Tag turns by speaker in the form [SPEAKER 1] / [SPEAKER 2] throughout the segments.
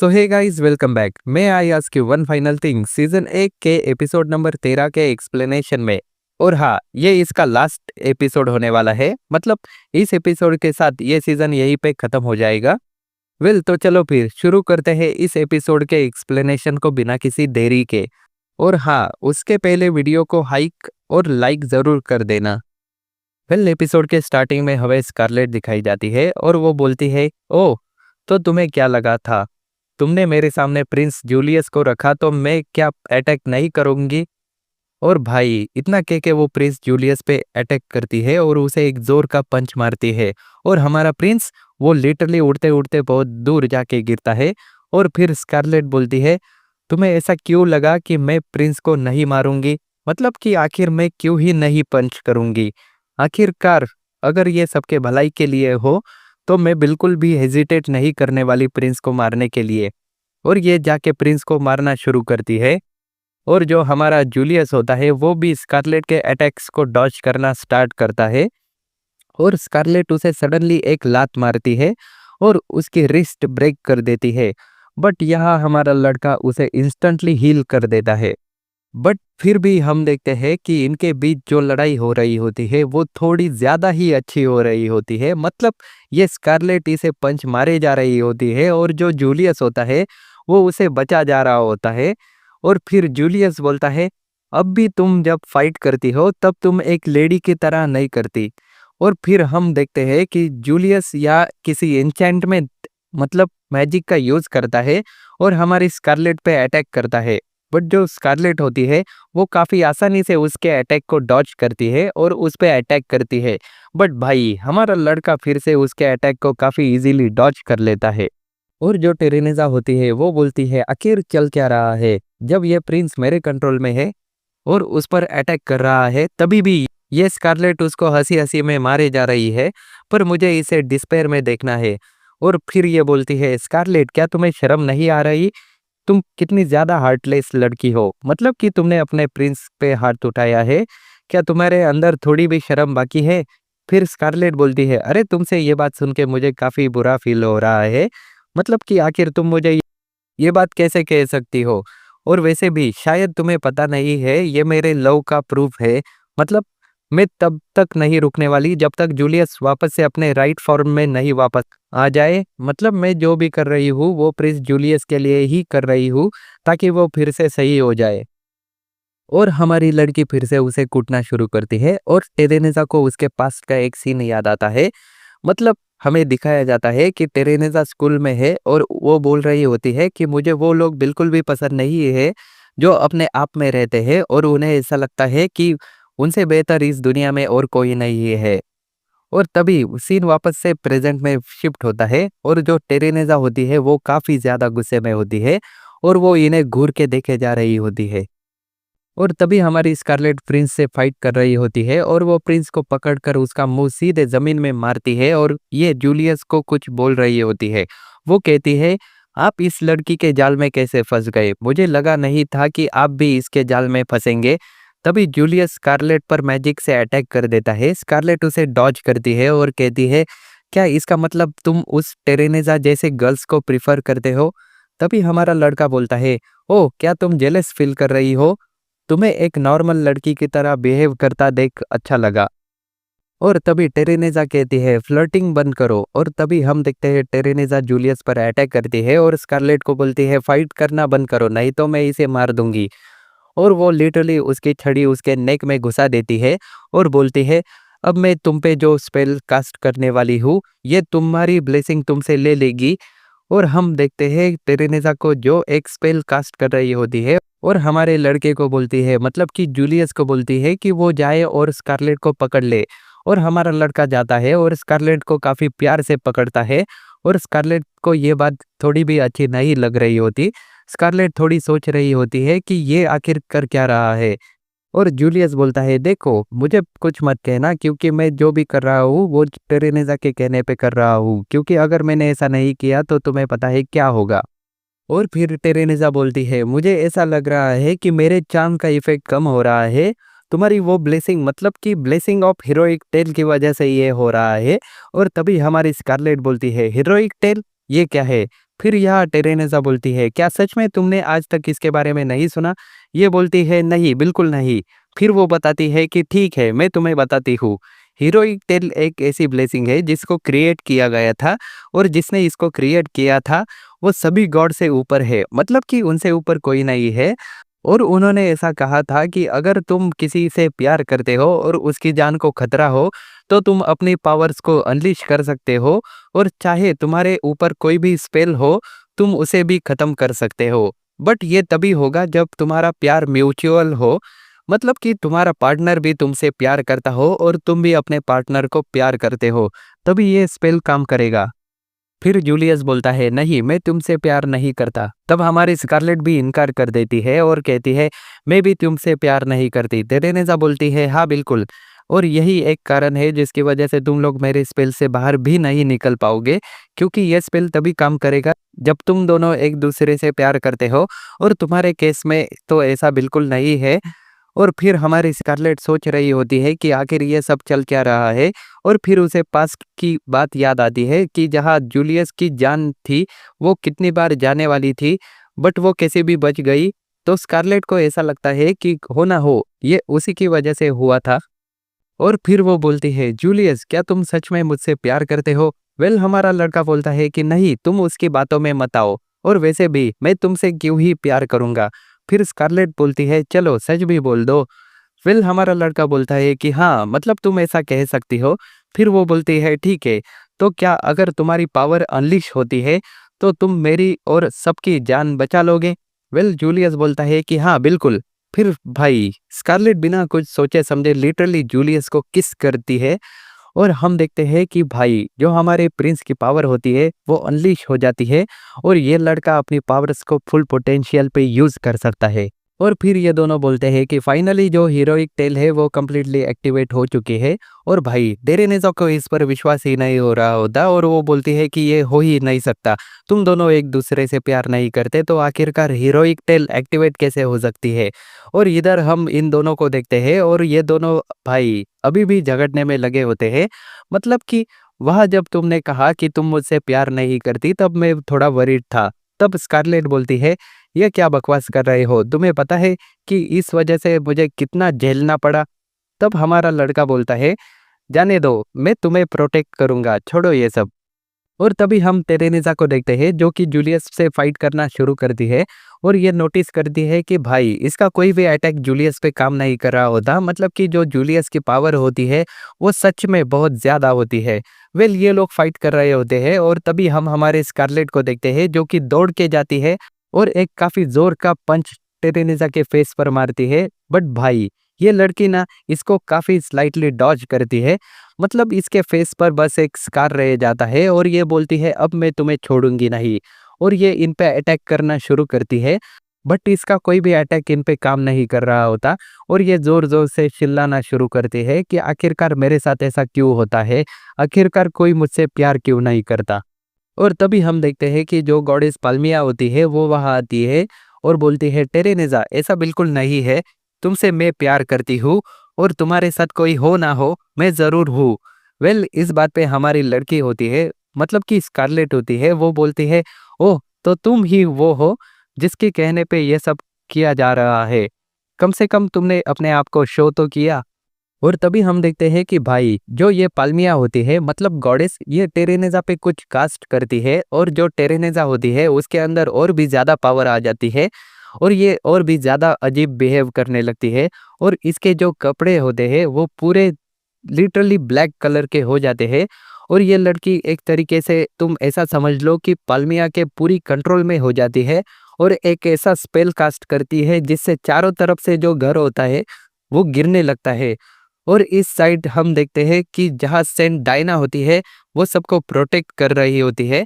[SPEAKER 1] सो hey guys, welcome back. मैं I ask you one final thing season 1 के episode number 13 के explanation में। और हाँ, ये इसका लास्ट एपिसोड होने वाला है। मतलब इस एपिसोड के साथ ये सीजन यहीं पे खत्म हो जाएगा। तो चलो फिर शुरू करते हैं इस एपिसोड के एक्सप्लेनेशन को बिना किसी देरी के। और हाँ, उसके पहले वीडियो को हाइक और लाइक जरूर कर देना। एपिसोड के स्टार्टिंग में हमें स्कारलेट दिखाई जाती है और वो बोलती है, ओह, तो तुम्हें क्या लगा था? तुमने मेरे सामने प्रिंस जूलियस को रखा तो मैं क्या अटैक नहीं करूंगी? और भाई इतना कह के वो प्रिंस जूलियस पे अटैक करती है और उसे एक जोर का पंच मारती है। और हमारा प्रिंस वो लिटरली उड़ते उड़ते बहुत दूर जाके गिरता है। और फिर स्कारलेट बोलती है, तुम्हें ऐसा क्यों लगा कि मैं प्रिंस को नहीं मारूंगी? मतलब कि आखिर मैं क्यों ही नहीं पंच करूंगी? आखिरकार अगर ये सबके भलाई के लिए हो तो मैं बिल्कुल भी हेजिटेट नहीं करने वाली प्रिंस को मारने के लिए। और ये जाके प्रिंस को मारना शुरू करती है। और जो हमारा जूलियस होता है वो भी स्कारलेट के अटैक्स को डॉज करना स्टार्ट करता है। और स्कारलेट उसे सडनली एक लात मारती है और उसकी रिस्ट ब्रेक कर देती है। बट यहाँ हमारा लड़का उसे इंस्टेंटली हील कर देता है। बट फिर भी हम देखते हैं कि इनके बीच जो लड़ाई हो रही होती है वो थोड़ी ज्यादा ही अच्छी हो रही होती है। मतलब ये स्कारलेट इसे पंच मारे जा रही होती है और जो जूलियस होता है वो उसे बचा जा रहा होता है। और फिर जूलियस बोलता है, अब भी तुम जब फाइट करती हो तब तुम एक लेडी की तरह नहीं करती। और फिर हम देखते हैं कि जूलियस या किसी एन्चेंटमेंट मतलब मैजिक का यूज करता है और हमारी स्कारलेट पे अटैक करता है। बट जो स्कारलेट होती है वो काफी आसानी से उसके अटैक को डॉज करती है और उस पे अटैक करती है। बट भाई हमारा लड़का फिर से उसके अटैक को काफी इजीली डॉज कर लेता है। और जो टेरेनेजा होती है वो बोलती है, आखिर चल क्या रहा है? जब ये प्रिंस मेरे कंट्रोल में है और उस पर अटैक कर रहा है तभी भी ये स्कारलेट उसको हंसी हंसी में मारे जा रही है। पर मुझे इसे डिस्पेयर में देखना है। और फिर ये बोलती है, स्कारलेट क्या तुम्हें शर्म नहीं आ रही? तुम कितनी ज्यादा हार्टलेस लड़की हो। मतलब कि तुमने अपने प्रिंस पे हाथ उठाया है। क्या तुम्हारे अंदर थोड़ी भी शर्म बाकी है? फिर स्कारलेट बोलती है, अरे तुमसे ये बात सुन के मुझे काफी बुरा फील हो रहा है। मतलब कि आखिर तुम मुझे ये बात कैसे कह सकती हो? और वैसे भी शायद तुम्हें पता नहीं है, ये मेरे लव का प्रूफ है। मतलब मैं तब तक नहीं रुकने वाली जब तक जूलियस वापस से अपने राइट फॉर्म में नहीं वापस आ जाए। मतलब मैं जो भी कर रही हूँ वो प्रिंस जूलियस के लिए ही कर रही हूँ, ताकि वो फिर से सही हो जाए। और हमारी लड़की फिर से उसे कूटना शुरू करती है और टेरेनेजा को उसके पास का एक सीन याद आता है। मतलब हमें दिखाया जाता है कि टेरेनेजा स्कूल में है और वो बोल रही होती है कि मुझे वो लोग बिल्कुल भी पसंद नहीं है जो अपने आप में रहते हैं और उन्हें ऐसा लगता है कि उनसे बेहतर इस दुनिया में और कोई नहीं है। और तभी सीन वापस से प्रेजेंट में शिफ्ट होता है और जो टेरेनेजा होती है वो काफी ज्यादा गुस्से में होती है और वो इन्हें घूर के देखे जा रही होती है। और तभी हमारी स्कारलेट प्रिंस से फाइट कर रही होती है और वो प्रिंस को पकड़कर उसका मुंह सीधे जमीन में मारती है। और ये जूलियस को कुछ बोल रही होती है। वो कहती है, आप इस लड़की के जाल में कैसे फंस गए? मुझे लगा नहीं था कि आप भी इसके जाल में फंसेंगे। तभी जूलियस स्कारलेट पर मैजिक से अटैक कर देता है। स्कारलेट उसे डॉज करती है और कहती है, क्या इसका मतलब तुम उस टेरेनेजा जैसे गर्ल्स को प्रिफर करते हो? तभी हमारा लड़का बोलता है, ओह, क्या तुम जेलस फील कर रही हो? तुम्हें एक नॉर्मल लड़की की तरह बिहेव करता देख अच्छा लगा। और तभी टेरेनेजा कहती है, फ्लर्टिंग बंद करो। और तभी हम देखते हैं टेरेनेजा जूलियस पर अटैक करती है और स्कारलेट को बोलती है, फाइट करना बंद करो नहीं तो मैं इसे मार दूंगी। और वो लिटरली उसकी छड़ी उसके नेक में घुसा देती है और बोलती है, अब मैं तुम पे जो स्पेल कास्ट करने वाली हूँ ये तुम्हारी ब्लेसिंग तुमसे ले लेगी। और हम देखते हैं टेरेनेजा को जो एक स्पेल कास्ट कर रही होती है और हमारे लड़के को बोलती है, मतलब कि जूलियस को बोलती है कि वो जाए और स्कारलेट को पकड़ ले। और हमारा लड़का जाता है और स्कारलेट को काफी प्यार से पकड़ता है। और स्कारलेट को ये बात थोड़ी भी अच्छी नहीं लग रही होती। स्कारलेट थोड़ी सोच रही होती है कि ये आखिर कर क्या रहा है। और जूलियस बोलता है, देखो मुझे कुछ मत कहना क्योंकि मैं जो भी कर रहा हूँ वो टेरेनेजा के कहने पे कर रहा हूँ, क्योंकि अगर मैंने ऐसा नहीं किया तो तुम्हें पता है क्या होगा। और फिर टेरेनेजा बोलती है, मुझे ऐसा लग रहा है कि मेरे चार्म का इफेक्ट कम हो रहा है। तुम्हारी वो ब्लेसिंग मतलब कि ब्लेसिंग ऑफ हीरोइक टेल की वजह से ये हो रहा है। और तभी हमारी स्कारलेट बोलती है, हीरोइक टेल ये क्या है? फिर यहाँ टेरेनेजा बोलती है, क्या सच में तुमने आज तक इसके बारे में नहीं सुना? ये बोलती है, नहीं, बिल्कुल नहीं। फिर वो बताती है कि ठीक है, मैं तुम्हें बताती हूँ। हीरोइक टेल एक ऐसी ब्लेसिंग है जिसको क्रिएट किया गया था, और जिसने इसको क्रिएट किया था वो सभी गॉड से ऊपर है, मतलब कि उनसे ऊपर कोई नहीं है। और उन्होंने ऐसा कहा था कि अगर तुम किसी से प्यार करते हो और उसकी जान को खतरा हो, तो तुम अपनी पावर्स को अनलीश कर सकते हो, और चाहे तुम्हारे ऊपर कोई भी स्पेल हो, तुम उसे भी खत्म कर सकते हो। बट ये तभी होगा जब तुम्हारा प्यार म्यूचुअल हो, मतलब कि तुम्हारा पार्टनर भी तुमसे प्यार करता हो और तुम भी अपने पार्टनर को प्यार करते हो, तभी ये स्पेल काम करेगा। फिर जूलियस बोलता है, नहीं, मैं तुमसे प्यार नहीं करता। तब हमारी स्कारलेट भी इनकार कर देती है और कहती है, मैं भी तुमसे प्यार नहीं करती। टेरेनेजा बोलती है, हाँ बिल्कुल, और यही एक कारण है जिसकी वजह से तुम लोग मेरे स्पेल से बाहर भी नहीं निकल पाओगे, क्योंकि यह स्पेल तभी काम करेगा जब तुम दोनों एक दूसरे से प्यार करते हो, और तुम्हारे केस में तो ऐसा बिल्कुल नहीं है। और फिर हमारी स्कारलेट सोच रही होती है कि आखिर ये सब चल क्या रहा है, और फिर उसे पास्ट की बात याद आती है कि जहाँ जूलियस की जान थी वो कितनी बार जाने वाली थी, बट वो कैसे भी बच गई। तो स्कारलेट को ऐसा लगता है कि हो ना हो ये उसी की वजह से हुआ था। और फिर वो बोलती है, जूलियस, क्या तुम सच में मुझसे प्यार करते हो? वेल, हमारा लड़का बोलता है कि नहीं, तुम उसकी बातों में मत आओ, और वैसे भी मैं तुमसे क्यों ही प्यार करूंगा। फिर स्कारलेट बोलती है, चलो सच भी बोल दो। फिर हमारा लड़का बोलता है कि हाँ, मतलब तुम ऐसा कह सकती हो। फिर वो बोलती है, ठीक है, तो क्या अगर तुम्हारी पावर अनलिश होती है तो तुम मेरी और सबकी जान बचा लोगे? वेल, जूलियस बोलता है कि हाँ बिल्कुल। फिर भाई स्कारलेट बिना कुछ सोचे समझे लिटरली जूलियस को किस करती है, और हम देखते हैं कि भाई जो हमारे प्रिंस की पावर होती है वो अनलीश हो जाती है, और ये लड़का अपनी पावर्स को फुल पोटेंशियल पे यूज कर सकता है। और फिर ये दोनों बोलते हैं कि फाइनली जो हीरोइक टेल है वो कम्प्लीटली एक्टिवेट हो चुकी है, और भाई डेरेनेजा को इस पर विश्वास ही नहीं हो रहा होता, और वो बोलती है कि ये हो ही नहीं सकता, तुम दोनों एक दूसरे से प्यार नहीं करते, तो आखिरकार हीरोइक टेल एक्टिवेट कैसे हो सकती है। और इधर हम इन दोनों को देखते हैं, और ये दोनों भाई अभी भी झगड़ने में लगे होते हैं। मतलब कि वह जब तुमने कहा कि तुम मुझसे प्यार नहीं करती तब मैं थोड़ा वरीड था। तब स्कारलेट बोलती है, ये क्या बकवास कर रहे हो, तुम्हें पता है कि इस वजह से मुझे कितना झेलना पड़ा? तब हमारा लड़का बोलता है, जाने दो, मैं तुम्हें प्रोटेक्ट करूंगा, छोड़ो ये सब। और तभी हम टेरेनिजा को देखते हैं जो कि जूलियस से फाइट करना शुरू करती है, और ये नोटिस करती है कि भाई इसका कोई भी अटैक जूलियस पे काम नहीं कर रहा होता, मतलब कि जो जूलियस की पावर होती है वो सच में बहुत ज्यादा होती है। वेल, ये लोग फाइट कर रहे होते हैं, और तभी हम हमारे स्कारलेट को देखते हैं जो कि दौड़ के जाती है और एक काफी जोर का पंच टेरेनिजा के फेस पर मारती है। बट भाई ये लड़की ना इसको काफी स्लाइटली डॉज करती है, मतलब इसके फेस पर बस एक स्कार रह जाता है, और ये बोलती है, अब मैं तुम्हें छोड़ूंगी नहीं, और ये इन पे अटैक करना शुरू करती है। बट इसका कोई भी अटैक इन पे काम नहीं कर रहा होता, और ये जोर जोर से चिल्लाना शुरू करती है कि आखिरकार मेरे साथ ऐसा क्यों होता है, आखिरकार कोई मुझसे प्यार क्यों नहीं करता। और तभी हम देखते हैं कि जो गॉडेस पाल्मिया होती है वो वहां आती है और बोलती है, टेरेनेजा, ऐसा बिल्कुल नहीं है, तुमसे मैं प्यार करती हूँ, और तुम्हारे साथ कोई हो ना हो, मैं जरूर हूँ। वेल, इस बात पे हमारी लड़की होती है, मतलब कि स्कारलेट होती है, वो बोलती है, ओह, तो तुम ही वो हो जिसके कहने पे ये सब किया जा रहा है, कम से कम तुमने अपने आप को शो तो किया। और तभी हम देखते हैं कि भाई जो ये पाल्मिया होती है, मतलब गॉडेस, ये टेरेनेजा पे कुछ कास्ट करती है, और जो टेरेनेजा होती है उसके अंदर और भी ज्यादा पावर आ जाती है, और ये और भी ज्यादा अजीब बिहेव करने लगती है। और इसके जो कपड़े होते हैं वो पूरे लिटरली ब्लैक कलर के हो जाते हैं, और ये लड़की एक तरीके से तुम ऐसा समझ लो कि पाल्मिया के पूरी कंट्रोल में हो जाती है, और एक ऐसा स्पेल कास्ट करती है जिससे चारों तरफ से जो घर होता है वो गिरने लगता है। और इस साइड हम देखते हैं कि जहाँ सेंट डायना होती है वो सबको प्रोटेक्ट कर रही होती है,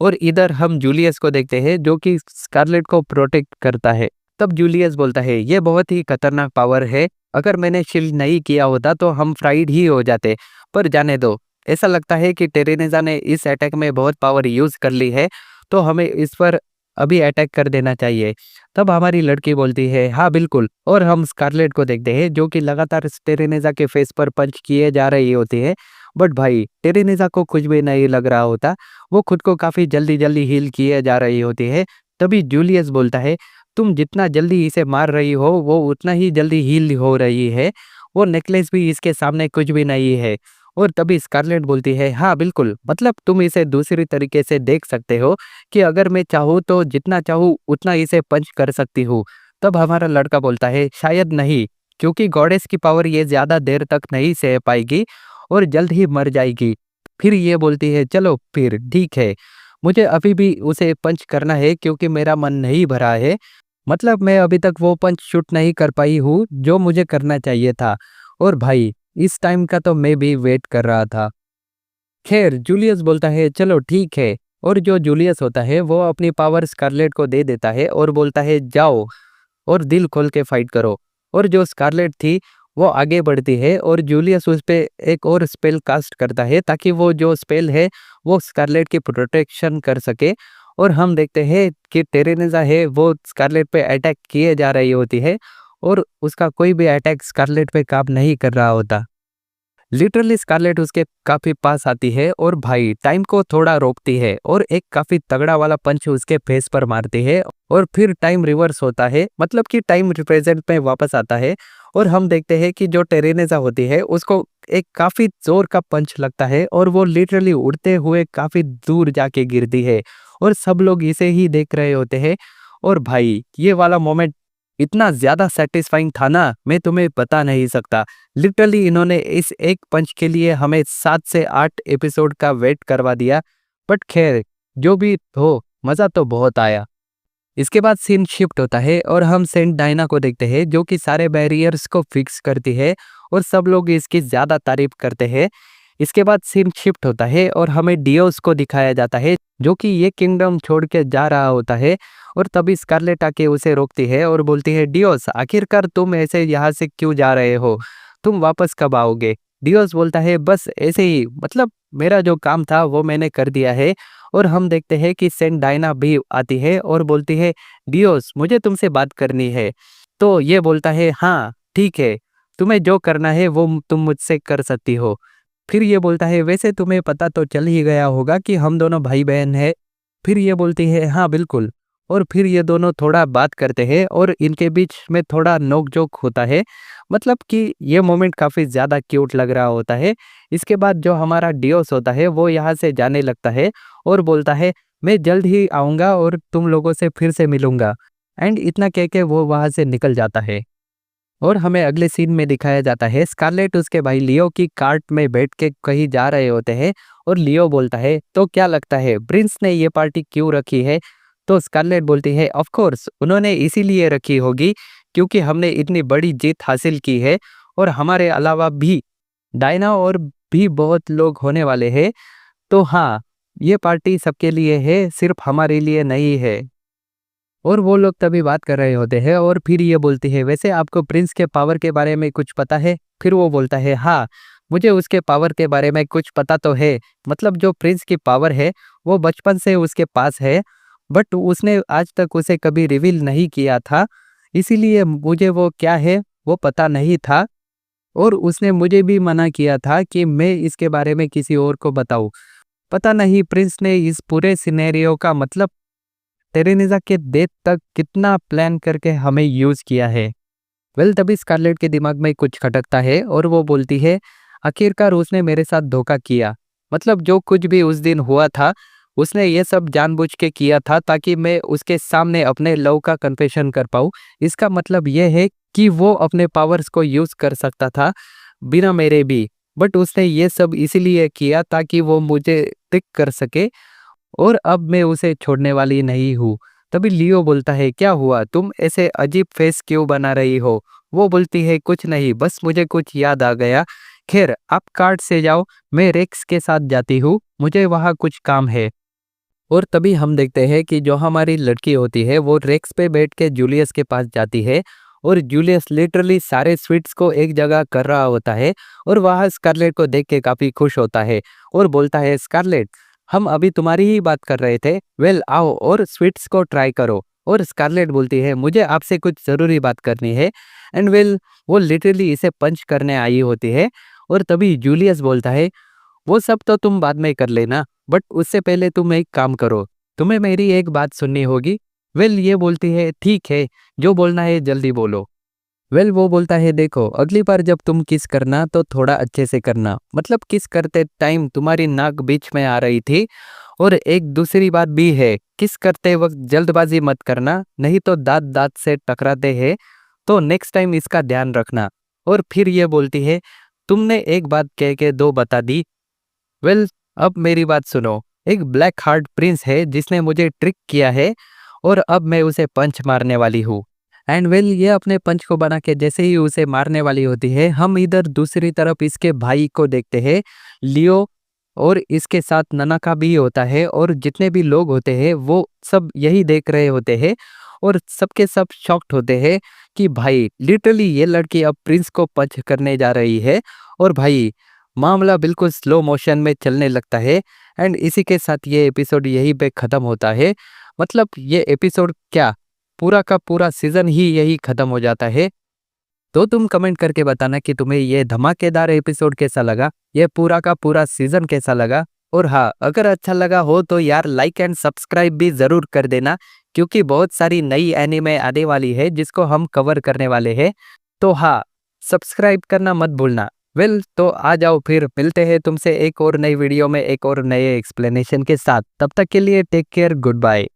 [SPEAKER 1] और इधर हम जूलियस को देखते हैं जो कि स्कारलेट को प्रोटेक्ट करता है। तब जूलियस बोलता है, ये बहुत ही खतरनाक पावर है, अगर मैंने शील्ड नहीं किया होता तो हम फ्राइड ही हो जाते, पर जाने दो, ऐसा लगता है कि टेरेनेजा ने इस अटैक में बहुत पावर यूज कर ली है, तो हमें इस पर अभी अटैक कर देना चाहिए। तब हमारी लड़की बोलती है, हाँ बिल्कुल, और हम स्कारलेट को देखते हैं जो कि लगातार टेरेनेजा के फेस पर पंच किए जा रही होती है, बट भाई टेरेनिसा को कुछ भी नहीं लग रहा होता, वो खुद को काफ़ी जल्दी-जल्दी हील किए जा रही होती है। तभी जूलियस बोलता है, "तुम जितना जल्दी इसे मार रही हो, वो उतना ही जल्दी हील हो रही है। वो नेकलेस भी इसके सामने कुछ भी नहीं है।" और तभी स्कारलेट बोलती है, "हाँ, बिल्कुल, मतलब तुम इसे दूसरी तरीके से देख सकते हो कि अगर मैं चाहूँ तो जितना चाहूँ उतना इसे पंच कर सकती हूँ।" तब हमारा लड़का बोलता है, "शायद नहीं, क्योंकि गॉडेस की पावर ये ज़्यादा देर तक नहीं सह पाएगी और जल्द ही मर जाएगी।" फिर ये बोलती है, "चलो फिर ठीक है, मुझे अभी भी उसे पंच करना है क्योंकि मेरा मन नहीं भरा है। मतलब मैं अभी तक वो पंच शूट नहीं कर पाई हूँ जो मुझे करना चाहिए था। और भाई इस टाइम का तो मैं भी वेट कर रहा था।" खैर जूलियस बोलता है, "चलो ठीक है।" और जो जूलियस होता है वो अपनी पावर स्कारलेट को दे देता है और बोलता है, "जाओ और दिल खोल के फाइट करो।" और जो स्कारलेट थी वो आगे बढ़ती है और जूलियस उस पे एक और स्पेल कास्ट करता है ताकि वो जो स्पेल है वो स्कारलेट की प्रोटेक्शन कर सके। और हम देखते हैं कि टेरेनिसा है वो स्कारलेट पे अटैक किए जा रही होती है और उसका कोई भी अटैक स्कारलेट पे काम नहीं कर रहा होता। लिटरली स्कारलेट उसके काफी पास आती है और भाई टाइम को थोड़ा रोकती है और एक काफी तगड़ा वाला पंच उसके फेस पर मारती है। और फिर टाइम रिवर्स होता है, मतलब कि टाइम रिप्रेजेंट में वापस आता है और हम देखते हैं कि जो टेरेनेजा होती है उसको एक काफी जोर का पंच लगता है और वो लिटरली उड़ते हुए काफी दूर जाके गिरती है और सब लोग इसे ही देख रहे होते हैं। और भाई ये वाला मोमेंट इतना ज्यादा सेटिस्फाइंग था ना, मैं तुम्हें बता नहीं सकता। लिटरली इन्होंने इस एक पंच के लिए हमें 7 से 8 एपिसोड का वेट करवा दिया। बट खैर जो भी हो, मजा तो बहुत आया। इसके बाद सीन शिफ्ट होता है और हम सेंट डायना को देखते हैं जो कि सारे बैरियर्स को फिक्स करती है और सब लोग इसकी ज्यादा तारीफ करते हैं। इसके बाद सीन शिफ्ट होता है और हमें डियोस को दिखाया जाता है जो कि ये किंगडम छोड़ के जा रहा होता है। और तभी स्कारलेट आके उसे रोकती है और बोलती है, "डियोस, आखिरकार तुम ऐसे यहाँ से क्यों जा रहे हो? तुम वापस कब आओगे?" डियोस बोलता है, "बस ऐसे ही, मतलब मेरा जो काम था वो मैंने कर दिया है।" और हम देखते हैं कि सेंट डायना भी आती है और बोलती है, "डियोस, मुझे तुमसे बात करनी है।" तो ये बोलता है, "हाँ ठीक है, तुम्हें जो करना है वो तुम मुझसे कर सकती हो।" फिर ये बोलता है, "वैसे तुम्हें पता तो चल ही गया होगा कि हम दोनों भाई बहन हैं।" फिर ये बोलती है, "हाँ बिल्कुल।" और फिर ये दोनों थोड़ा बात करते हैं और इनके बीच में थोड़ा नोक-झोंक होता है। मतलब कि ये मोमेंट काफ़ी ज़्यादा क्यूट लग रहा होता है। इसके बाद जो हमारा डियोस होता है वो यहाँ से जाने लगता है और बोलता है, "मैं जल्द ही आऊँगा और तुम लोगों से फिर से मिलूँगा।" एंड इतना कह के वो वहाँ से निकल जाता है। और हमें अगले सीन में दिखाया जाता है स्कारलेट उसके भाई लियो की कार्ट में बैठ के कहीं जा रहे होते हैं और लियो बोलता है, "तो क्या लगता है प्रिंस ने ये पार्टी क्यों रखी है?" तो स्कारलेट बोलती है, "ऑफ कोर्स उन्होंने इसीलिए रखी होगी क्योंकि हमने इतनी बड़ी जीत हासिल की है और हमारे अलावा भी डायना और भी बहुत लोग होने वाले हैं। तो हाँ, ये पार्टी सबके लिए है, सिर्फ हमारे लिए नहीं है।" और वो लोग तभी बात कर रहे होते हैं और फिर ये बोलती है, "वैसे आपको प्रिंस के पावर के बारे में कुछ पता है?" फिर वो बोलता है, "हाँ, मुझे उसके पावर के बारे में कुछ पता तो है। मतलब जो प्रिंस की पावर है वो बचपन से उसके पास है, बट उसने आज तक उसे कभी रिवील नहीं किया था, इसीलिए मुझे वो क्या है वो पता नहीं था और उसने मुझे भी मना किया था कि मैं इसके बारे में किसी और को बताऊं। पता नहीं प्रिंस ने इस पूरे सिनेरियो का मतलब टेरेनिसा के डेथ तक कितना प्लान करके हमें यूज किया है।" वेल तभी स्कारलेट के दिमाग में कुछ खटकता है और वो बोलती है, "आखिरकार उसने मेरे साथ धोखा किया। मतलब जो कुछ भी उस दिन हुआ था उसने ये सब जानबूझ के किया था ताकि मैं उसके सामने अपने लव का कन्फेशन कर पाऊँ। इसका मतलब ये है कि वो अपने पावर्स को यूज कर सकता था बिना मेरे भी, बट उसने ये सब इसीलिए किया ताकि वो मुझे ट्रिक कर सके और अब मैं उसे छोड़ने वाली नहीं हूँ।" तभी लियो बोलता है, "क्या हुआ? तुम ऐसे अजीब फेस क्यों बना रही हो?" वो बोलती है, "कुछ नहीं, बस मुझे कुछ याद आ गया। खैर आप कार्ड से जाओ, मैं रेक्स के साथ जाती हूँ, मुझे वहाँ कुछ काम है।" और तभी हम देखते हैं कि जो हमारी लड़की होती है वो रेक्स पे बैठ के जूलियस के पास जाती है और जूलियस लिटरली सारे स्वीट्स को एक जगह कर रहा होता है और वहाँ स्कारलेट को देख के काफी खुश होता है और बोलता है, "स्कारलेट, हम अभी तुम्हारी ही बात कर रहे थे, वेल आओ और स्वीट्स को ट्राई करो।" और स्कारलेट बोलती है, "मुझे आपसे कुछ जरूरी बात करनी है।" एंड वेल वो लिटरली इसे पंच करने आई होती है और तभी जूलियस बोलता है, वो सब तो तुम बाद में कर लेना, बट उससे पहले तुम एक काम करो, तुम्हें मेरी एक बात सुननी होगी। वेल ये बोलती है ठीक है, जो बोलना है जल्दी बोलो। वेल वो बोलता है देखो, अगली बार जब तुम किस करना तो थोड़ा अच्छे से करना, मतलब किस करते टाइम तुम्हारी नाक बीच में आ रही थी। और एक दूसरी बात भी है, किस करते वक्त जल्दबाजी मत करना, नहीं तो दांत दांत से टकराते हैं, तो नेक्स्ट टाइम इसका ध्यान रखना। और फिर ये बोलती है तुमने एक बात कह के दो बता दी। वेल अब मेरी बात सुनो, एक ब्लैक हार्ट प्रिंस है जिसने मुझे ट्रिक किया है और अब मैं उसे पंच मारने वाली हूँ। एंड वेल ये अपने पंच को बना के जैसे ही उसे मारने वाली होती है, हम इधर दूसरी तरफ इसके भाई को देखते हैं, लियो। और इसके साथ ननाका भी होता है और जितने भी लोग होते हैं वो सब यही देख रहे होते हैं और सबके सब शॉक्ड होते हैं कि भाई लिटरली ये लड़की अब प्रिंस को पंच करने जा रही है। और भाई मामला बिल्कुल स्लो मोशन में चलने लगता है। एंड इसी के साथ ये एपिसोड यहीं पे ख़त्म होता है। मतलब ये एपिसोड क्या, पूरा का पूरा सीजन ही यही ख़त्म हो जाता है। तो तुम कमेंट करके बताना कि तुम्हें ये धमाकेदार एपिसोड कैसा लगा, ये पूरा का पूरा सीजन कैसा लगा। और हाँ, अगर अच्छा लगा हो तो यार लाइक एंड सब्सक्राइब भी ज़रूर कर देना, क्योंकि बहुत सारी नई एनीमे आने वाली है जिसको हम कवर करने वाले हैं। तो हाँ, सब्सक्राइब करना मत भूलना। वेल तो आ जाओ, फिर मिलते हैं तुमसे एक और नई वीडियो में एक और नए एक्सप्लेनेशन के साथ। तब तक के लिए टेक केयर, गुड बाय।